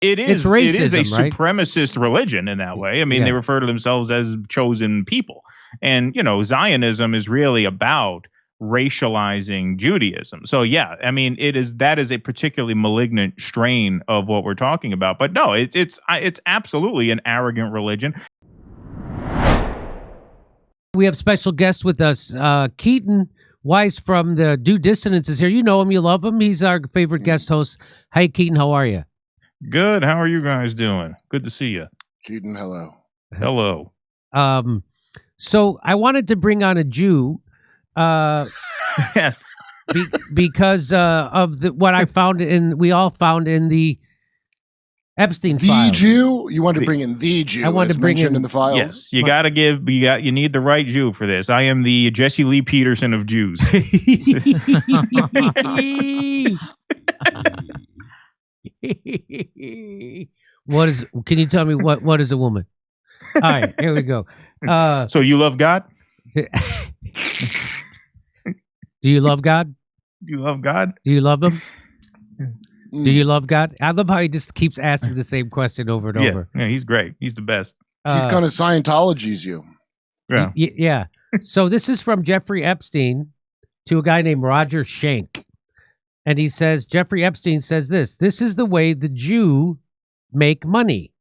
It is. It's racism, it is a right? supremacist religion in that way. I mean, they refer to themselves as chosen people, and Zionism is really about racializing Judaism. So yeah, I mean, that is a particularly malignant strain of what we're talking about. But no, it's absolutely an arrogant religion. We have special guests with us. Keaton Weiss from the Due Dissonance is here. You know him, you love him. He's our favorite guest host. Hi, Keaton. How are you? Good. How are you guys doing? Good to see you. Keaton, hello. Hello. So I wanted to bring on a Jew. Yes. Because of what I found we all found in the Epstein files. The Jew? You wanted to bring in the Jew. I wanted to bring in the files. Yes, you need the right Jew for this. I am the Jesse Lee Peterson of Jews. Can you tell me what is a woman? All right, here we go. So you love God? Do you love God? Do you love God? Do you love him? Do you love God? I love how he just keeps asking the same question over and over. Yeah, he's great. He's the best. He's kind of Scientology's you. Yeah. Yeah. So this is from Jeffrey Epstein to a guy named Roger Schenck. And he says, Jeffrey Epstein says this is the way the Jew make money,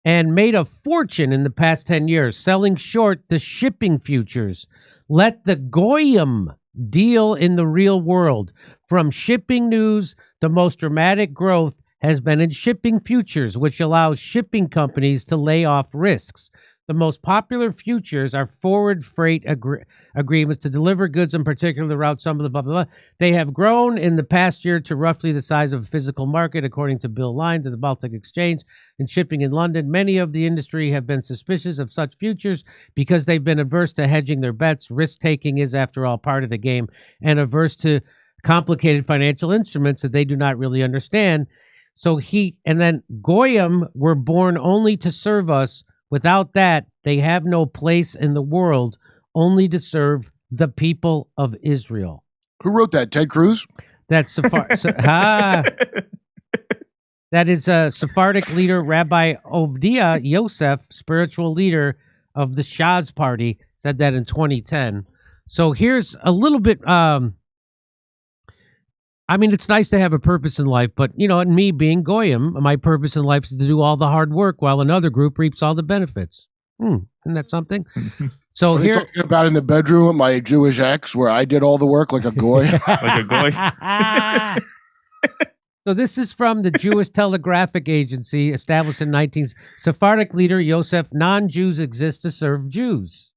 and made a fortune in the past 10 years selling short the shipping futures. Let the Goyim deal in the real world. From shipping news, the most dramatic growth has been in shipping futures, which allows shipping companies to lay off risks. The most popular futures are forward freight agreements to deliver goods, in particular the route, some of the blah, blah, blah. They have grown in the past year to roughly the size of a physical market, according to Bill Lyons of the Baltic Exchange and Shipping in London. Many of the industry have been suspicious of such futures because they've been averse to hedging their bets. Risk-taking is, after all, part of the game, and averse to complicated financial instruments that they do not really understand. So then Goyim were born only to serve us. Without that, they have no place in the world, only to serve the people of Israel. Who wrote that? Ted Cruz? That's that is Sephardic leader Rabbi Yosef, spiritual leader of the Shas party, said that in 2010. So here's a little bit. I mean, it's nice to have a purpose in life, but, and me being Goyim, my purpose in life is to do all the hard work while another group reaps all the benefits. Isn't that something? So Are here, they talking about in the bedroom with my Jewish ex where I did all the work like a goy? Like a goy? So this is from the Jewish Telegraphic Agency, established in 19... Sephardic leader Yosef, non-Jews exist to serve Jews.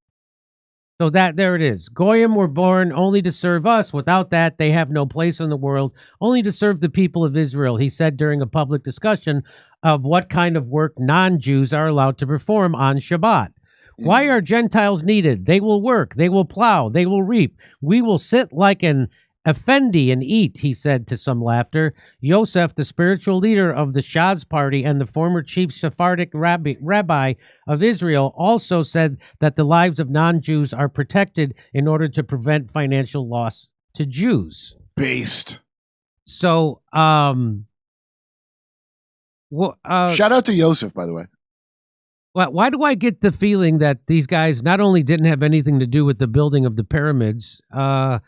So there it is. Goyim were born only to serve us. Without that, they have no place in the world, only to serve the people of Israel, he said during a public discussion of what kind of work non-Jews are allowed to perform on Shabbat. Why are Gentiles needed? They will work, they will plow, they will reap. We will sit like an effendi and eat, he said to some laughter. Yosef, the spiritual leader of the Shas party and the former chief Sephardic rabbi of Israel, also said that the lives of non-Jews are protected in order to prevent financial loss to Jews. Based. So, shout out to Yosef, by the way. Why do I get the feeling that these guys not only didn't have anything to do with the building of the pyramids, but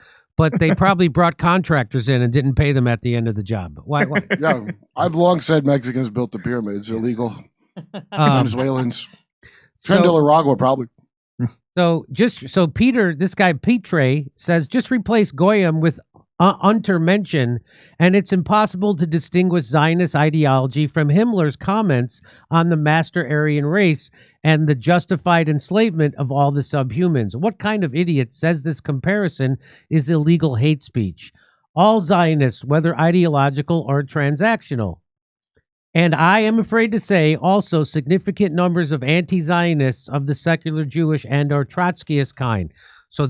they probably brought contractors in and didn't pay them at the end of the job? Why? Yeah, I've long said Mexicans built the pyramids. Illegal. Venezuelans. Trinidad, probably. So Peter, this guy Petre, says just replace Goyim with untermenschen, and it's impossible to distinguish Zionist ideology from Himmler's comments on the master Aryan race and the justified enslavement of all the subhumans. What kind of idiot says this comparison is illegal hate speech? All Zionists, whether ideological or transactional. And I am afraid to say also significant numbers of anti-Zionists of the secular Jewish and or Trotskyist kind. So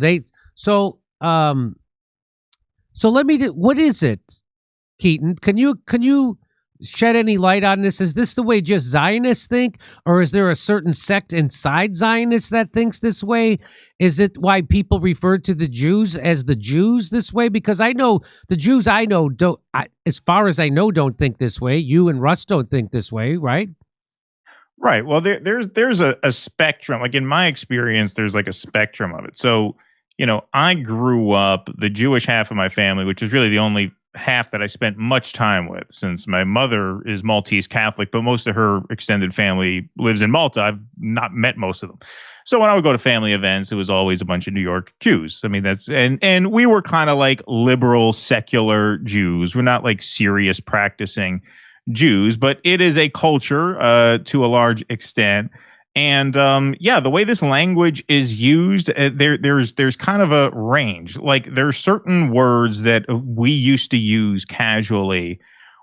let me do, what is it, Keaton? Can you shed any light on this? Is this the way just Zionists think, or is there a certain sect inside Zionists that thinks this way? Is it why people refer to the Jews as the Jews this way? Because I know the Jews I know don't, as far as I know, don't think this way. You and Russ don't think this way, right? Right. Well, there's a spectrum. Like in my experience, there's like a spectrum of it. So, I grew up, the Jewish half of my family, which is really the only half that I spent much time with, since my mother is Maltese Catholic, but most of her extended family lives in Malta. I've not met most of them. So when I would go to family events, it was always a bunch of New York Jews. I mean, and we were kind of like liberal, secular Jews. We're not like serious practicing Jews, but it is a culture to a large extent. And the way this language is used, there's kind of a range. Like there are certain words that we used to use casually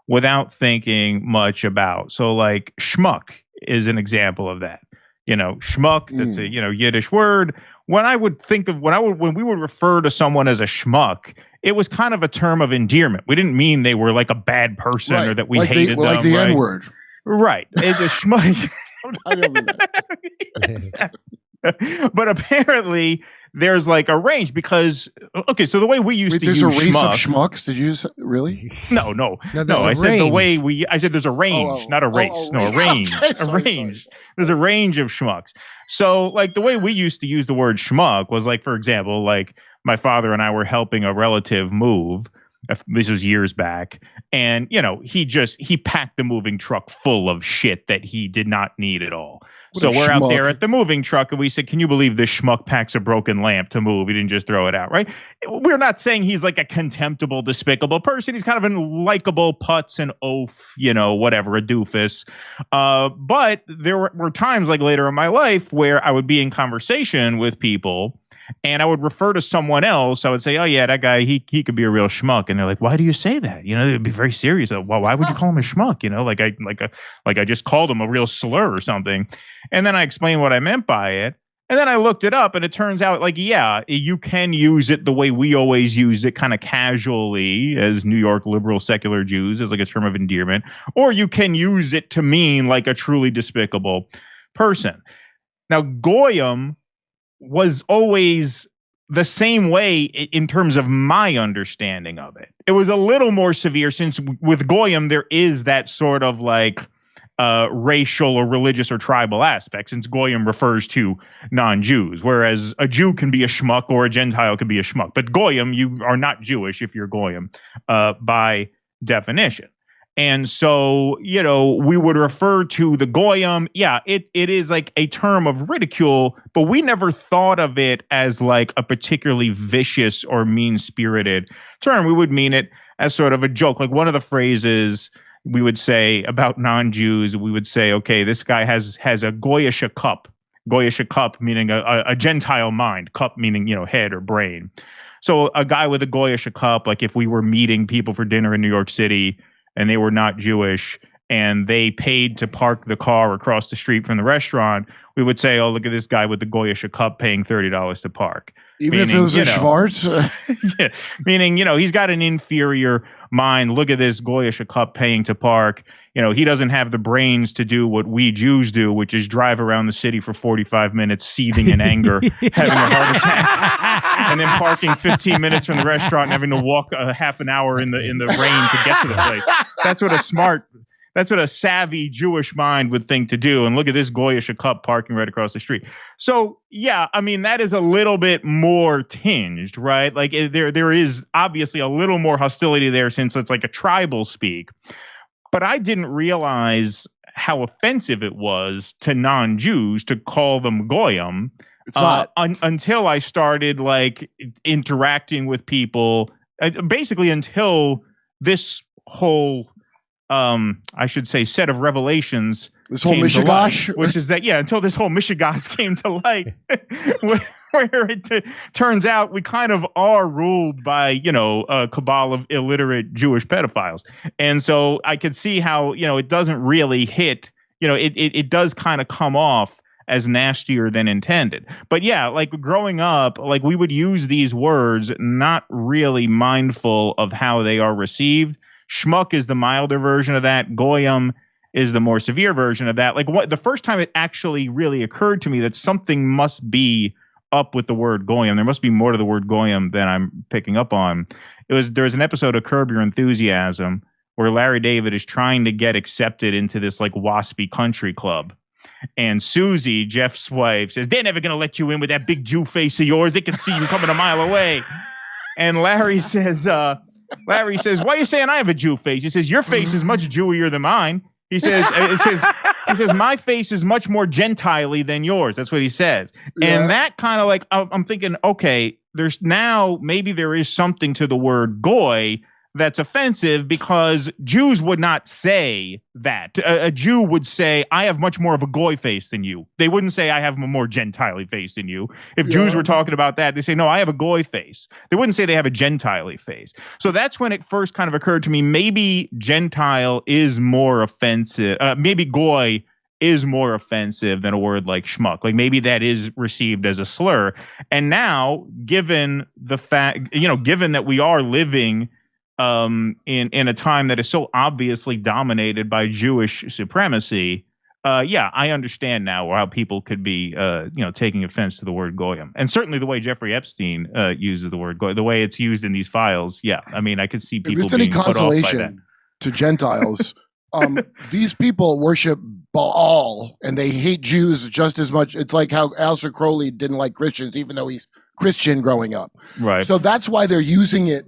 without thinking much about. So like schmuck is an example of that. Schmuck, that's a Yiddish word. When we would refer to someone as a schmuck, it was kind of a term of endearment. We didn't mean they were like a bad person or that we hated them. Like the N-word. Right. It's a schmuck. But apparently there's like a range because so the way we used to use there's a race schmuck, of schmucks. Did you really? No. I said the way I said there's a range, not a race. A range. Okay, a range. There's a range of schmucks. So like the way we used to use the word schmuck was like, for example, like my father and I were helping a relative move. This was years back. And, he packed the moving truck full of shit that he did not need at all. So we're out there at the moving truck and we said, can you believe this schmuck packs a broken lamp to move? He didn't just throw it out, right? We're not saying he's like a contemptible, despicable person. He's kind of a likable putz and oaf, whatever, a doofus. But there were times like later in my life where I would be in conversation with people and I would refer to someone else. I would say, oh, yeah, that guy, he could be a real schmuck. And they're like, why do you say that? It'd be very serious. Well, why would you call him a schmuck? Like I just called him a real slur or something. And then I explained what I meant by it. And then I looked it up and it turns out like, yeah, you can use it the way we always use it, kind of casually as New York liberal secular Jews, as like a term of endearment, or you can use it to mean like a truly despicable person. Now, Goyim was always the same way in terms of my understanding of it. It was a little more severe since with Goyim, there is that sort of like racial or religious or tribal aspect, since Goyim refers to non-Jews, whereas a Jew can be a schmuck or a Gentile can be a schmuck. But Goyim, you are not Jewish if you're Goyim by definition. And so, we would refer to the Goyim. Yeah, it is like a term of ridicule, but we never thought of it as like a particularly vicious or mean-spirited term. We would mean it as sort of a joke. Like one of the phrases we would say about non-Jews, we would say, okay, this guy has a goyish cup. Goyish cup meaning a Gentile mind, cup meaning, head or brain. So a guy with a goyish cup, like if we were meeting people for dinner in New York City, and they were not Jewish, and they paid to park the car across the street from the restaurant, we would say, oh, look at this guy with the goyish cup paying $30 to park. Even if it was a Schwartz? Yeah, meaning, he's got an inferior mind. Look at this goyish cup paying to park. He doesn't have the brains to do what we Jews do, which is drive around the city for 45 minutes, seething in anger, having a heart attack, and then parking 15 minutes from the restaurant and having to walk a half an hour in the rain to get to the place. That's what a savvy Jewish mind would think to do. And look at this goyish cup parking right across the street. So, yeah, I mean, that is a little bit more tinged, right? Like there is obviously a little more hostility there since it's like a tribal speak. But I didn't realize how offensive it was to non-Jews to call them Goyim until I started like interacting with people, basically until this whole, I should say, set of revelations. This whole Mishigash? Which is that, until this whole Mishigash came to light. Where it turns out we kind of are ruled by, a cabal of illiterate Jewish pedophiles. And so I could see how, it doesn't really hit, it does kind of come off as nastier than intended. But yeah, like growing up, like we would use these words not really mindful of how they are received. Schmuck is the milder version of that. Goyim is the more severe version of that. Like, what the first time it actually really occurred to me that something must be up with the word Goyim. There must be more to the word Goyim than I'm picking up on. There's an episode of Curb Your Enthusiasm where Larry David is trying to get accepted into this like waspy country club. And Susie, Jeff's wife, says, they're never going to let you in with that big Jew face of yours. They can see you coming a mile away. And Larry says, why are you saying I have a Jew face? He says, your face is much Jewier than mine. He says, my face is much more Gentile-y than yours. That's what he says. Yeah. And that kind of like, I'm thinking, okay, maybe there is something to the word goy that's offensive because Jews would not say that. A Jew would say, I have much more of a goy face than you. They wouldn't say, I have a more Gentile face than you. If Jews were talking about that, they say, no, I have a goy face. They wouldn't say they have a Gentile face. So that's when it first kind of occurred to me, maybe Gentile is more offensive. Maybe goy is more offensive than a word like schmuck. Like maybe that is received as a slur. And now, given the fact, given that we are living in a time that is so obviously dominated by Jewish supremacy, I understand now how people could be, taking offense to the word goyim, and certainly the way Jeffrey Epstein uses the word goy, the way it's used in these files. Yeah, I mean, I could see people being put off by that. To Gentiles, these people worship Baal and they hate Jews just as much. It's like how Aleister Crowley didn't like Christians, even though he's Christian growing up. Right. So that's why they're using it.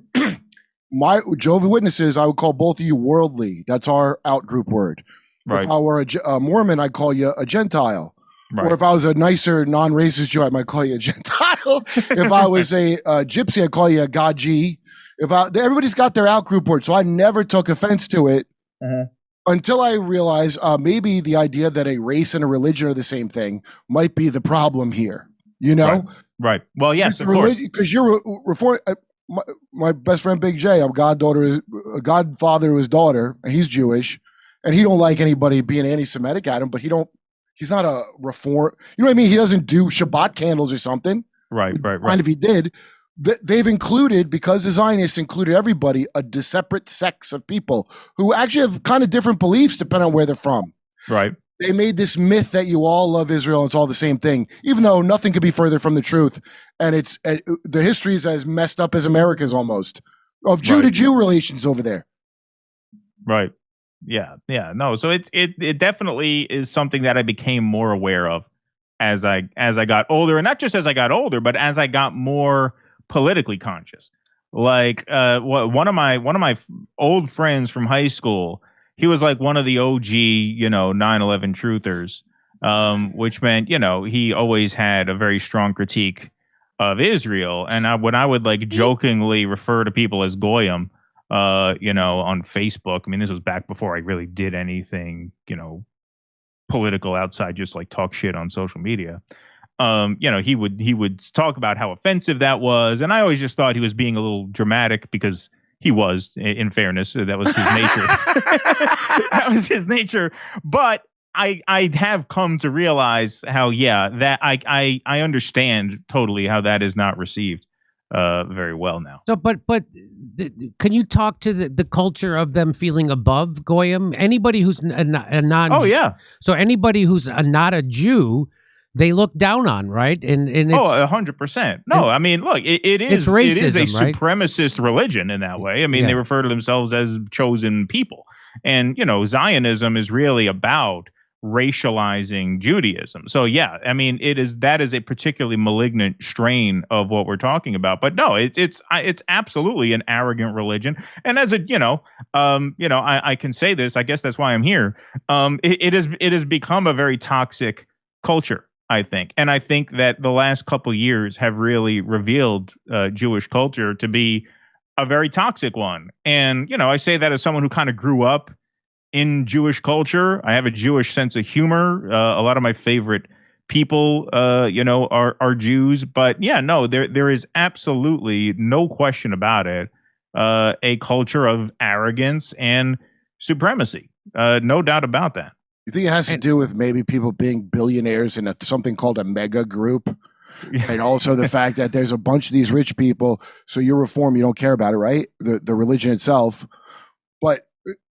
My Jehovah's Witnesses, I would call both of you worldly. That's our out-group word. Right. If I were a Mormon, I'd call you a Gentile. Right. Or if I was a nicer, non-racist Jew, I might call you a Gentile. If I was a Gypsy, I'd call you a Gaji. Everybody's got their out-group word, so I never took offense to it until I realized maybe the idea that a race and a religion are the same thing might be the problem here. Right. Well, yes, of course. Because you're reform. My best friend Big J, I'm a godfather to his daughter, and he's Jewish, and he don't like anybody being anti-Semitic at him, but he's not a reform. You know what I mean? He doesn't do Shabbat candles or something. Right. And if he did, they've included, because the Zionists included everybody, a separate sects of people who actually have kind of different beliefs depending on where they're from. Right. They made this myth that you all love Israel and it's all the same thing, even though nothing could be further from the truth. And it's the history is as messed up as America's almost, of Jew to Jew relations over there. Right. Yeah. No. So it definitely is something that I became more aware of as I got older, and not just as I got older, but as I got more politically conscious. Like one of my old friends from high school. He was like one of the OG, 9/11 truthers, which meant, he always had a very strong critique of Israel. And when I would like jokingly refer to people as Goyim, on Facebook, I mean, this was back before I really did anything, political outside just like talk shit on social media. He would talk about how offensive that was. And I always just thought he was being a little dramatic because he was, in fairness, that was his nature. That was his nature. But I have come to realize how, that I understand totally how that is not received very well now. So, but can you talk to the culture of them feeling above Goyim? Anybody who's a non. Oh yeah. So anybody who's not a Jew, they look down on, right? And it's, 100%. No, I mean, look, it is racism, it is a right? supremacist religion in that way. I mean, they refer to themselves as chosen people. And, Zionism is really about racializing Judaism. So, I mean, that is a particularly malignant strain of what we're talking about. But no, it's absolutely an arrogant religion. And as I can say this, I guess that's why I'm here. It has become a very toxic culture, I think. And I think that the last couple of years have really revealed Jewish culture to be a very toxic one. And, I say that as someone who kind of grew up in Jewish culture. I have a Jewish sense of humor. A lot of my favorite people, are Jews. But there is absolutely no question about it. A culture of arrogance and supremacy. No doubt about that. You think it has to do with maybe people being billionaires in something called a mega group? And also the fact that there's a bunch of these rich people, so you're reform, you don't care about it, right? The religion itself. But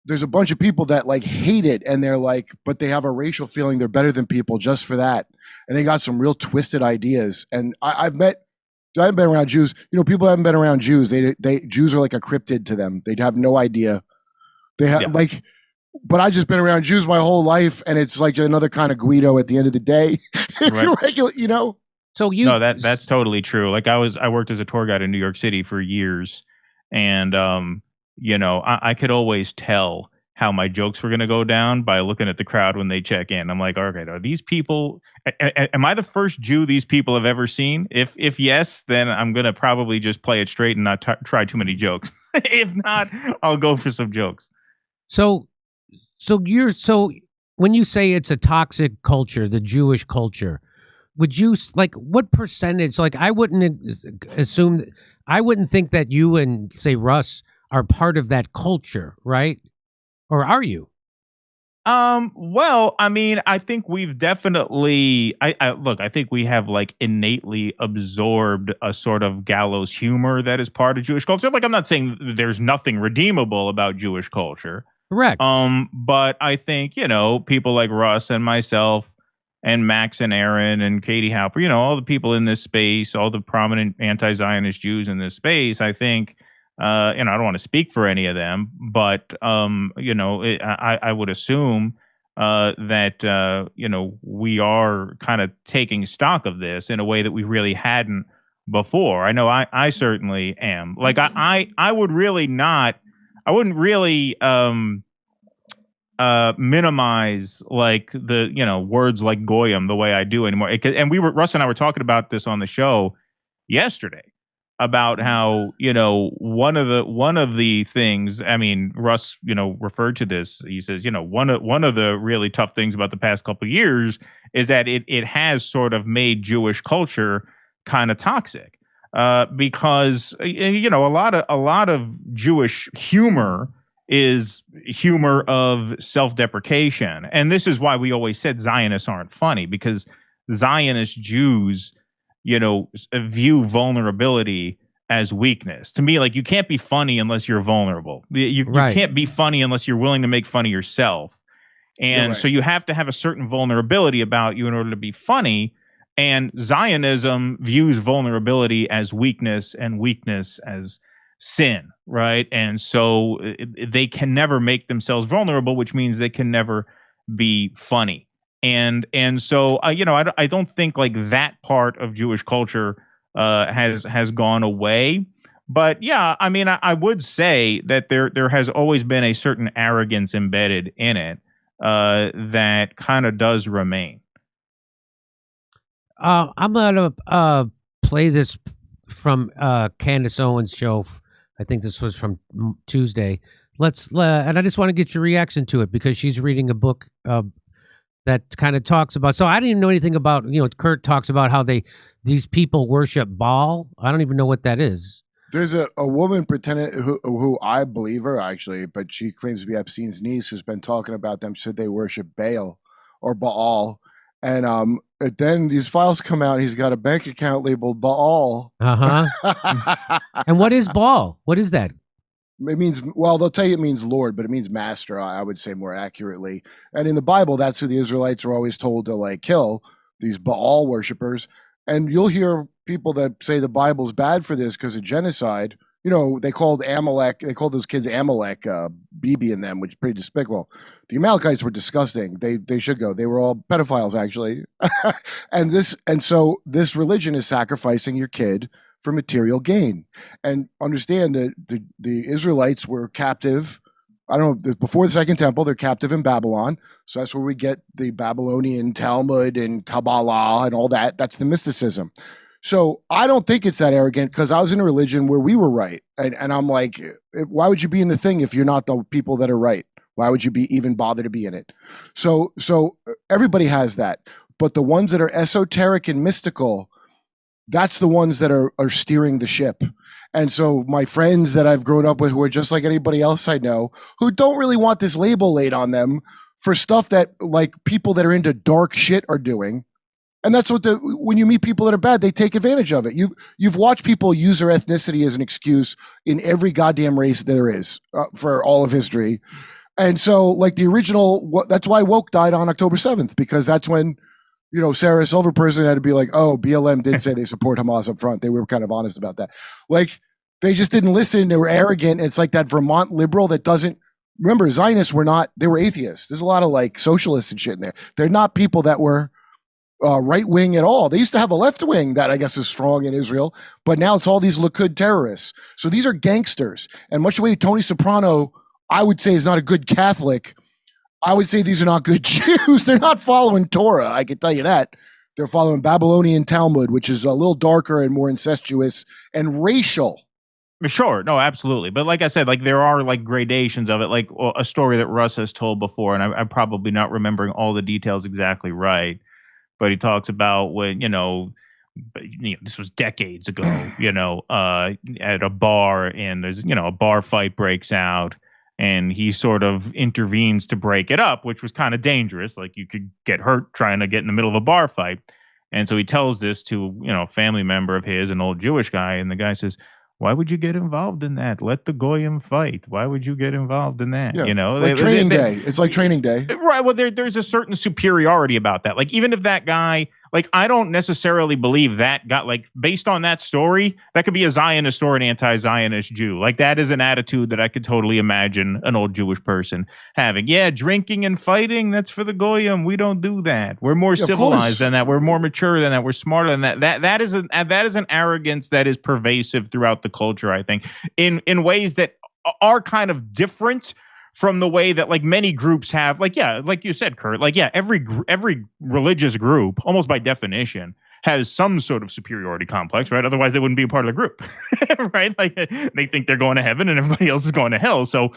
there's a bunch of people that like hate it, and they're like, but they have a racial feeling they're better than people just for that, and they got some real twisted ideas. And I haven't been around Jews. People haven't been around Jews. They Jews are like a cryptid to them. They have no idea. They have but I just been around Jews my whole life, and it's like another kind of Guido at the end of the day. Right. Regular, So no, that's totally true. Like I worked as a tour guide in New York City for years, and I could always tell how my jokes were going to go down by looking at the crowd when they check in. I'm like, okay, are these people? Am I the first Jew these people have ever seen? If yes, then I'm going to probably just play it straight and not try too many jokes. If not, I'll go for some jokes. So when you say it's a toxic culture, the Jewish culture, would you what percentage? Like, I wouldn't assume, I wouldn't think that you and say Russ are part of that culture, right? Or are you? Well, I mean, I think we've definitely, I think we have like innately absorbed a sort of gallows humor that is part of Jewish culture. Like, I'm not saying there's nothing redeemable about Jewish culture. Correct. But I think, people like Russ and myself and Max and Aaron and Katie Halper, all the people in this space, all the prominent anti-Zionist Jews in this space, I think, I don't want to speak for any of them, but, I would assume that, we are kind of taking stock of this in a way that we really hadn't before. I know I certainly am. Like, I wouldn't really minimize like the words like Goyim the way I do anymore. And Russ and I were talking about this on the show yesterday about how one of the things, I mean, Russ referred to this. He says one of the really tough things about the past couple of years is that it has sort of made Jewish culture kind of toxic. Because a lot of Jewish humor is humor of self-deprecation, and this is why we always said Zionists aren't funny, because Zionist Jews, view vulnerability as weakness. To me, like, you can't be funny unless you're vulnerable. You can't be funny unless you're willing to make fun of yourself, and so you have to have a certain vulnerability about you in order to be funny. And Zionism views vulnerability as weakness and weakness as sin, right? And so they can never make themselves vulnerable, which means they can never be funny. And so I don't think like that part of Jewish culture has gone away. But yeah, I mean, I would say that there has always been a certain arrogance embedded in it that kind of does remain. I'm gonna play this from Candace Owens' show. I think this was from Tuesday. And I just want to get your reaction to it, because she's reading a book that kind of talks about. So I didn't even know anything about. Kurt talks about how these people worship Baal. I don't even know what that is. There's a woman pretending who I believe her actually, but she claims to be Epstein's niece, who's been talking about them. Said they worship Baal or Baal. And then these files come out, and he's got a bank account labeled Baal. And what is Baal? What is that? It means, well, they'll tell you it means Lord, but it means master, I would say more accurately. And in the Bible, that's who the Israelites are always told to like kill, these Baal worshipers. And you'll hear people that say the Bible's bad for this because of genocide. They called those kids Amalek, BB and them, which is pretty despicable. The Amalekites were disgusting. They should go. They were all pedophiles, actually. and so this religion is sacrificing your kid for material gain. And understand that the Israelites were captive. I don't know, before the Second Temple, they're captive in Babylon. So that's where we get the Babylonian Talmud and Kabbalah and all that. That's the mysticism. So I don't think it's that arrogant, because I was in a religion where we were right. And I'm like, why would you be in the thing if you're not the people that are right? Why would you even bother to be in it? So everybody has that. But the ones that are esoteric and mystical, that's the ones that are steering the ship. And so my friends that I've grown up with, who are just like anybody else I know, who don't really want this label laid on them for stuff that like people that are into dark shit are doing, And that's what when you meet people that are bad, they take advantage of it. You've watched people use their ethnicity as an excuse in every goddamn race there is for all of history. And so, like the original, that's why woke died on October 7th, because that's when, Sarah Silverperson had to be like, oh, BLM did say they support Hamas up front. They were kind of honest about that. Like, they just didn't listen. They were arrogant. It's like that Vermont liberal that doesn't remember. Zionists they were atheists. There's a lot of like socialists and shit in there. They're not people that were right wing at all. They used to have a left wing that I guess is strong in Israel, but now it's all these Likud terrorists. So these are gangsters. And much the way Tony Soprano, I would say, is not a good Catholic, I would say these are not good Jews. They're not following Torah. I can tell you that. They're following Babylonian Talmud, which is a little darker and more incestuous and racial. Sure. No, absolutely. But like I said, like there are like gradations of it, like a story that Russ has told before, and I'm probably not remembering all the details exactly right. But he talks about when, this was decades ago, at a bar, and there's, a bar fight breaks out, and he sort of intervenes to break it up, which was kind of dangerous. Like you could get hurt trying to get in the middle of a bar fight. And so he tells this to, a family member of his, an old Jewish guy. And the guy says, why would you get involved in that? Let the Goyim fight. Why would you get involved in that? Yeah, like training day. It's like training day. Right. Well, there's a certain superiority about that. Like, even if that guy, like, I don't necessarily believe that guy, like, based on that story, that could be a Zionist or an anti-Zionist Jew. Like, that is an attitude that I could totally imagine an old Jewish person having. Yeah, drinking and fighting, that's for the Goyim. We don't do that. We're more civilized than that. We're more mature than that. We're smarter than that. That is an arrogance that is pervasive throughout the culture, I think, in ways that are kind of different from the way that like many groups have, like, yeah, like you said, Kurt, like, yeah, every religious group, almost by definition, has some sort of superiority complex, right? Otherwise they wouldn't be a part of the group, right? Like they think they're going to heaven and everybody else is going to hell. So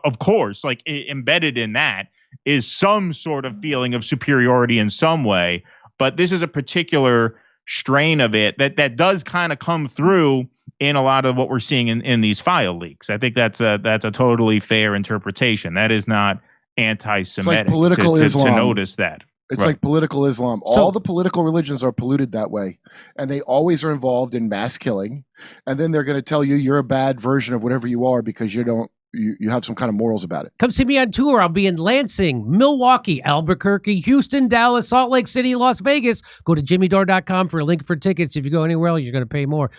of course, like embedded in that is some sort of feeling of superiority in some way. But this is a particular strain of it that does kind of come through in a lot of what we're seeing in these file leaks. I think that's a totally fair interpretation. That is not anti-Semitic. It's like political Islam. To notice that. It's like political Islam. All the political religions are polluted that way. And they always are involved in mass killing. And then they're going to tell you you're a bad version of whatever you are because you have some kind of morals about it. Come see me on tour. I'll be in Lansing, Milwaukee, Albuquerque, Houston, Dallas, Salt Lake City, Las Vegas. Go to jimmydore.com for a link for tickets. If you go anywhere else, you're going to pay more.